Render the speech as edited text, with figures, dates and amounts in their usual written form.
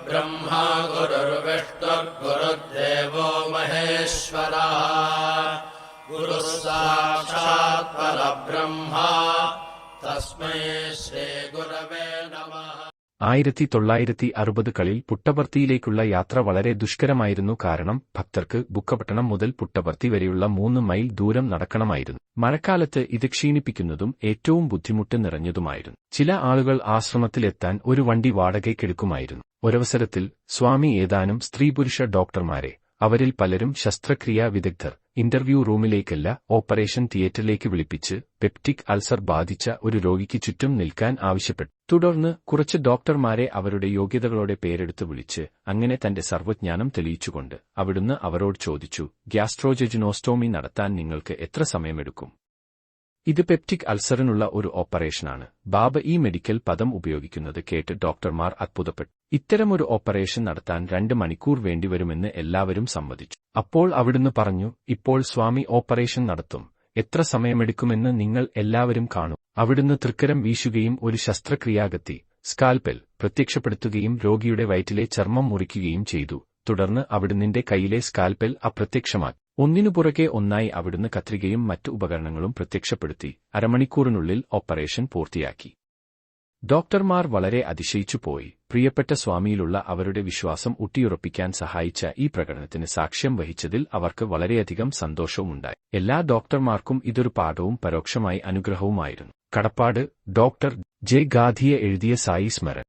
गुरुर्ब्रह्मा गुरुर्विष्णुर्गुरुर्देवो महेश्वरः गुरुः साक्षात् परब्रह्मा तस्मै श्रीगुरवे नमः. 1960കളിൽ പുട്ടപർത്തിയിലേക്കുള്ള യാത്ര വളരെ ദുഷ്കരമായിരുന്നു. കാരണം ഭക്തർക്ക് ബുക്കപട്ടണം മുതൽ പുട്ടപർത്തി വരെയുള്ള 3 മൈൽ ദൂരം നടക്കണമായിരുന്നു. മഴക്കാലത്ത് ഇത് ക്ഷീണിപ്പിക്കുന്നതും ഏറ്റവും ബുദ്ധിമുട്ട് നിറഞ്ഞതുമായിരുന്നു. ചില ആളുകൾ ആശ്രമത്തിലെത്താൻ ഒരു വണ്ടി വാടകയ്ക്കെടുക്കുമായിരുന്നു. ഒരവസരത്തിൽ സ്വാമി ഏതാനും സ്ത്രീപുരുഷ ഡോക്ടർമാരെ, അവരിൽ പലരും ശസ്ത്രക്രിയാ വിദഗ്ധർ, ഇന്റർവ്യൂ റൂമിലേക്കല്ല ഓപ്പറേഷൻ തിയേറ്ററിലേക്ക് വിളിപ്പിച്ച് പെപ്റ്റിക് അൾസർ ബാധിച്ച ഒരു രോഗിക്ക് ചുറ്റും നിൽക്കാൻ ആവശ്യപ്പെട്ടു. തുടർന്ന് കുറച്ച് ഡോക്ടർമാരെ അവരുടെ യോഗ്യതകളോടെ പേരെടുത്ത് വിളിച്ച് അങ്ങനെ തന്റെ സർവ്വജ്ഞാനം തെളിയിച്ചുകൊണ്ട് അവിടുന്ന് അവരോട് ചോദിച്ചു, ഗ്യാസ്ട്രോജെജിനോസ്റ്റോമി നടത്താൻ നിങ്ങൾക്ക് എത്ര സമയമെടുക്കും? ഇത് പെപ്റ്റിക് അൾസറിനുള്ള ഒരു ഓപ്പറേഷനാണ്. ബാബ ഈ മെഡിക്കൽ പദം ഉപയോഗിക്കുന്നത് കേട്ട് ഡോക്ടർമാർ അത്ഭുതപ്പെട്ടു. ഇത്തരമൊരു ഓപ്പറേഷൻ നടത്താൻ 2 മണിക്കൂർ വേണ്ടിവരുമെന്ന് എല്ലാവരും സമ്മതിച്ചു. അപ്പോൾ അവിടുന്ന് പറഞ്ഞു, ഇപ്പോൾ സ്വാമി ഓപ്പറേഷൻ നടത്തും, എത്ര സമയമെടുക്കുമെന്ന് നിങ്ങൾ എല്ലാവരും കാണൂ. അവിടുന്ന് തൃക്കരം വീശുകയും ഒരു ശസ്ത്രക്രിയാകത്തി, സ്കാൽപെൽ, പ്രത്യക്ഷപ്പെടുത്തുകയും രോഗിയുടെ വയറ്റിലെ ചർമ്മം മുറിക്കുകയും ചെയ്തു. തുടർന്ന് അവിടുന്നിന്റെ കൈയിലെ സ്കാൽപെൽ അപ്രത്യക്ഷമാക്കി. ഒന്നിനുപുറകെ ഒന്നായി അവിടുന്ന് കത്രികയും മറ്റു ഉപകരണങ്ങളും പ്രത്യക്ഷപ്പെടുത്തി. അരമണിക്കൂറിനുള്ളിൽ ഓപ്പറേഷൻ പൂർത്തിയാക്കി. ഡോക്ടർമാർ വളരെ അതിശയിച്ചുപോയി. പ്രിയപ്പെട്ട സ്വാമിയിലുള്ള അവരുടെ വിശ്വാസം ഊട്ടിയുറപ്പിക്കാൻ സഹായിച്ച ഈ പ്രകടനത്തിന് സാക്ഷ്യം വഹിച്ചതിൽ അവർക്ക് വളരെയധികം സന്തോഷവുമുണ്ടായി. എല്ലാ ഡോക്ടർമാർക്കും ഇതൊരു പാഠവും പരോക്ഷമായി അനുഗ്രഹവുമായിരുന്നു. കടപ്പാട്, ഡോക്ടർ ജെ ഗാധിയെ എഴുതിയ സായി സ്മരൺ.